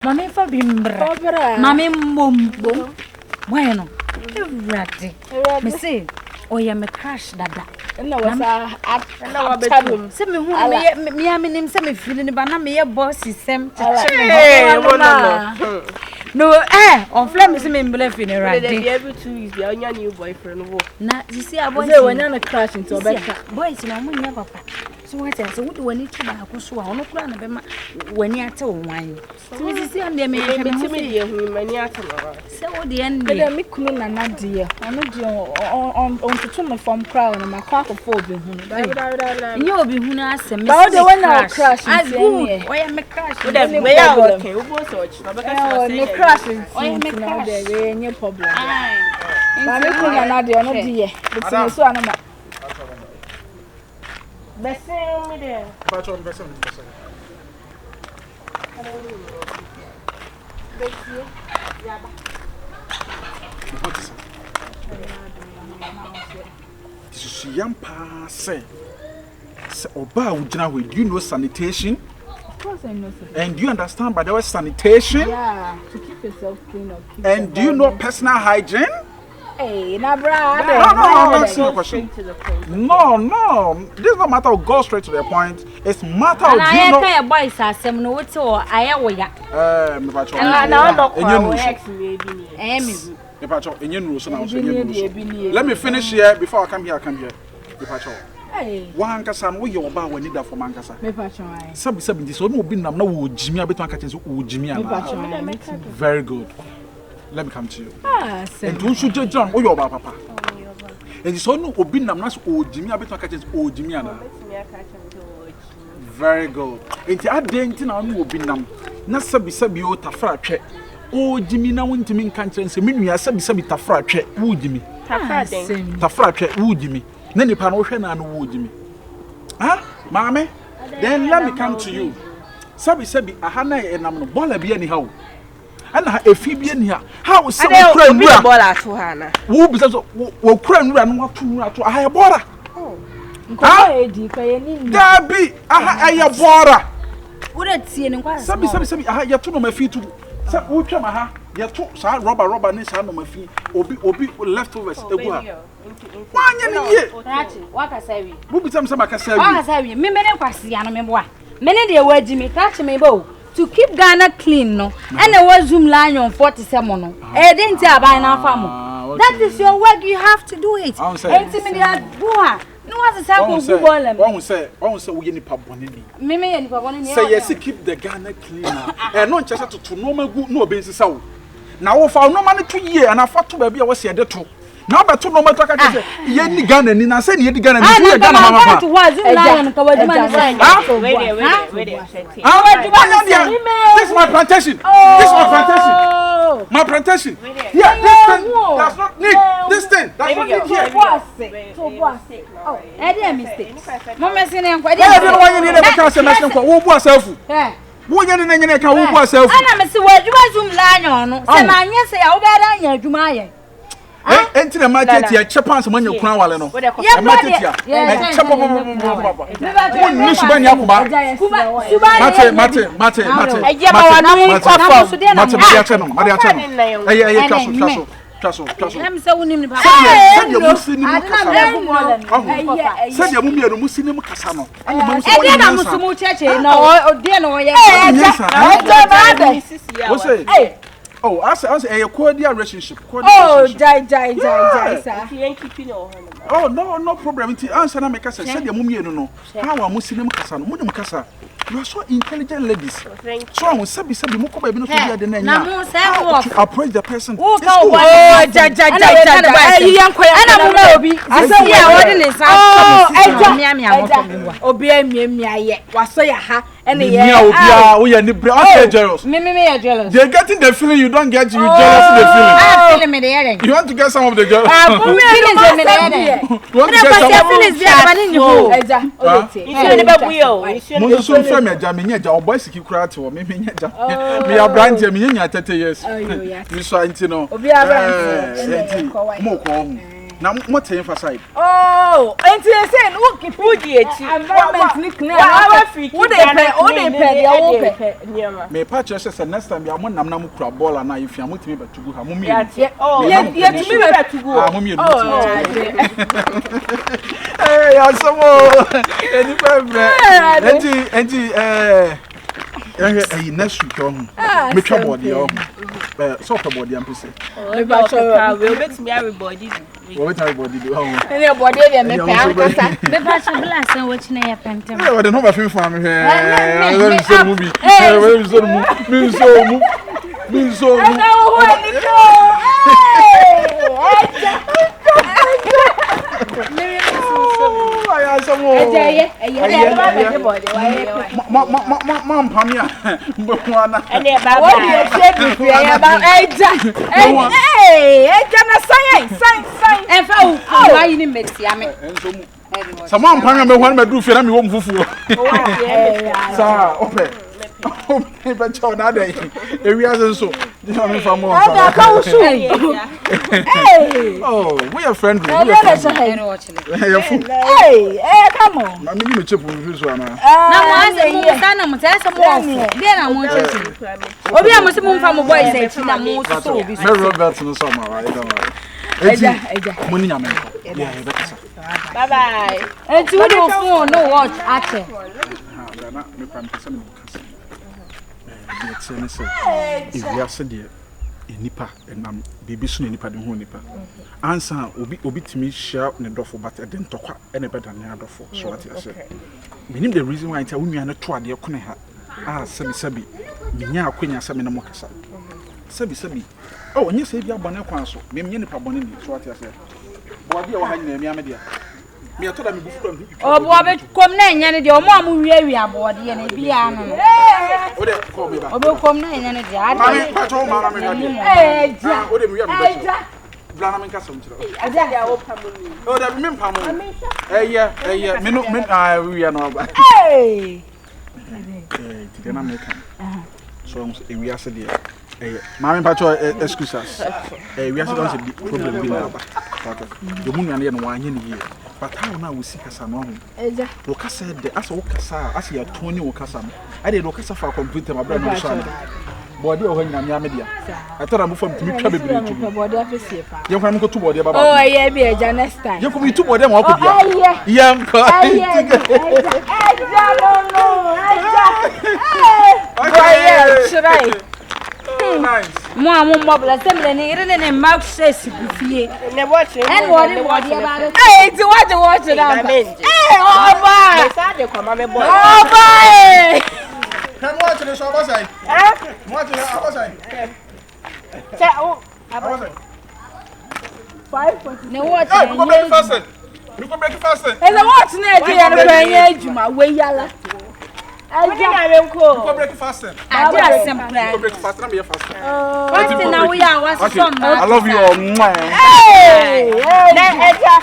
Mami fa bimbra. Mami mom. Bueno. Everybody. Me say, oh yeah, me crash dada. No was a bedroom. Say me who me am say me feeling ba na me boss system. No, on flame me say me believe in right. Every 2 weeks be on your new boyfriend wo. Na you see a boy say when na crash into better. Boys na mo nya papa. So what say so what wani to ba ko so a ono kura na be ma wani ate won. So you see am dey me me hu mani ate no. Say what the end dey me kunu na na dey. Ono dey on to me from crowd na makwa ko fo obi hu. Nyo obi hu na asem me. But the one na crash into me. Oh yeah me crash. We are okay. We go search. Na be crash. Oh yeah me crash. There any problem. Ba me kunu na dey ono dey. But so anoma. Best me there. Patron, best me. This is young passe. Oba ujina we. Do you know sanitation? Of course I know sanitation. And do you understand by the word sanitation? Yeah, to keep yourself clean up. And do you know personal hygiene? Hey, na brother. No, I'm asking you a question. No. This is not matter of go straight to the point. It's matter of do you know. I boys asem no what o aye wo ya. Me patron. Na ndo kwa ex maybe. Me patron, enye nuru so na so enye nuru. Let me finish here before I come here. Me patron. Hey. Wan kasa no yo ba wani da for man kasa. Me patron ai. Sabi this so no obi nam na wo jimi abeto aka chen so wo jimi ana. Me patron. Very good. Let me come to you. And don't shoot John or your papa. And so no obi nam na so wo jimi abeto aka chen so wo jimi ana. Very good. Enti adenti na no obi nam na sabi o tafra twe. O jimi na wontimi nka chen se menua sabi tafra twe wo jimi. Tafra twe wo jimi. Na nipa no hwe na no wo jimi. Ah, mama. Then let me come to you. Sabi aha na enam no bola bia ni hawo. Ana efi bia ni ha. How say wo kura nura bola to ha na. Wo bi so wo kura nura no wato nura to aha e bora. Nko edi kwa ye ni. Dabi aha e bora. Wo da tie ni kwa. Sabi aha ye to no mafi tu. Sa wo twa ma ha ye to sa rubber ni sa no mafi obi leftovers egu ha. Wanya ni ye. Waka sawi. Wo bi sam aka sawi. Waka sawi. Me ne kwase ya no me boa. Me ne de waji me catch me bo. To keep Ghana clean no. And there was Zoom line on 47 no. Eh didn't aban na famo. That is your work, you have to do it. Intimidate boa. No was say go Google them. Won say we nipa bone ni. Me nipa bone ni. Say yes keep the Ghana clean. No nche say to no magu no obensisa wo. Na wo fa no ma ne to yie ana fa to ba bia wo se de to. Na ba to no ma to aka say ye ni Ghana ni na say ni ye di Ghana ni ye Ghana mama pa. To was Zoom line ka waduma ni say. This is my plantation. This is my plantation. My plantation. Yeah, this thing does not need. This thing does not need here. Oh, I did a mistake. Mama say na kwa. I don't want you need to make say na kwa. Wo bu aselfu. Wo nya ne nya ka wo bu aselfu. Ana me say waduma Zoom line no. Say na anya say ya wo be da anya adwuma aye. Enti na market ya chepa so manya kuna wale no. Market ya. Chepa baba. Wo ni suba ni akuba. Mate. Ejeba wa no kwafo. Mate ya che no. Traso. Em say wonim ni papa. Say ya musi ni mu kasa. Say ya mumia no musi ni mu kasa no. Ani ma musi. E na musi mu cheche na o de no ye. What say? Oh, I say a cordial relationship. Oh, die, sir. Oh, no problem. Answer na make us say the mummy no. How am Muslim Kasano? Munum Kasa. You are so intelligent ladies. So I will say mu ko ba bi no so dia de na nya. Na mo say work. Approach the person. Oh, ja. Ana mo na obi. Asi ya wodi ne sa. Obi amiamia ye. Waso ya ha. Ene ye. Me obi we ni bre. I'm jealous. Me are jealous. They're getting the feeling you don't get, you jealous of the feeling. I'm feeling me there. You want to get some of the girls? You want to get some of the Now what say for side? Oh, and to say no keep food environment ni clean. What they pay me patch say next time ya mo nam kura ball na if ya mo timi betugu ha mo mi. Oh, yeah to me betugu. Ah mo mi. Eh ya somo. Eni pebre. Enti next week me twa body so for body am pese. Me ba cho we bet me everybody. What everybody do? Any body dey me pay akasa. Me ba cho blast and watch na ya pentem. Yeah, we no ba film for me here. We so movie. Me so mu. Someone panga me wan me do fe na me wo mfufuo. Sa ope. Me ba cho na dey. Ewi asen so. This one me famo. Oh, we are friendly. Hey, come on. Na me ni me chepu mfi so ana. Na mo ase mo sana mo tese mo ofu. Dey na mo chepu. Obi a mo se mo mfa mo boys e chi na mo so obi. Me Robert no so ma wa, I don't know. Eja. Mo ni nyame. Yeah, better. Bye bye. Enti wo do phone no watch ate. Ha, na me pam pese me kasa. Dey tell me say, if we are said there, nipa enam bibi so nipa de ho nipa. Ansa obi timi share ne dofo but e den tokwa e ne beda ne adofo so what you say. Meaning the reason why I tell we na to ade ko ne ha. Ah, sabi minya akwanya sabi na mo kasa. Sabi. Oh, onye say bia bone kwan so. Me menye nipa bone ni so what you say. Bo ade e wo ha nyina mi amede a. Me atoda me bufu from. Oh, bo be kom na nya ne de o mo amu wi abode ye na bia no. O de ko be ba. O be kom na nya ne de ade. Mami pa cho mama me ade. Eja. O de mi wi am be. Eja. Blana me kasa mtira. Aja dia o pamo ni. O de me mpamo. Me no me we are no ba. Hey. Ti na me kan. So we are said there. Mami pa cho excuse us. We are don't say problem bi na ba. The moon and no wan ye but how now we see kasa no ho. Eja. Wo kasa de asa wo kasa asa ya toni wo kasa no. I dey wo kasa for computer ma bra no so ana. Body o ho nyam ya media. I thought I'm from timi twa bebre tu. Body apesie pa. Ye kwa me ko tu body baba. Oh, yeah, be eja next time. Ye ko mi tu body ma ko dia. Yeah. Yam ko. Eja no. Hey. Try. Nice. Mo amu mobile semble ni ire ne mouth says gufie. Ne watch. And what about it? Hey, to watch that. Hey, oh boy. Me sa de kwa mama boy. Oh boy. Can watch the show outside. Watch it outside. Say oh. 5. Ne watch. Hey, go break fast. You go break fast. Hey, the watch na dey and kwanya ejuma we yala. Go break fast. I just simple. Go break fast. Na me fast. What now we are was some. I love you. Hey. Na eja.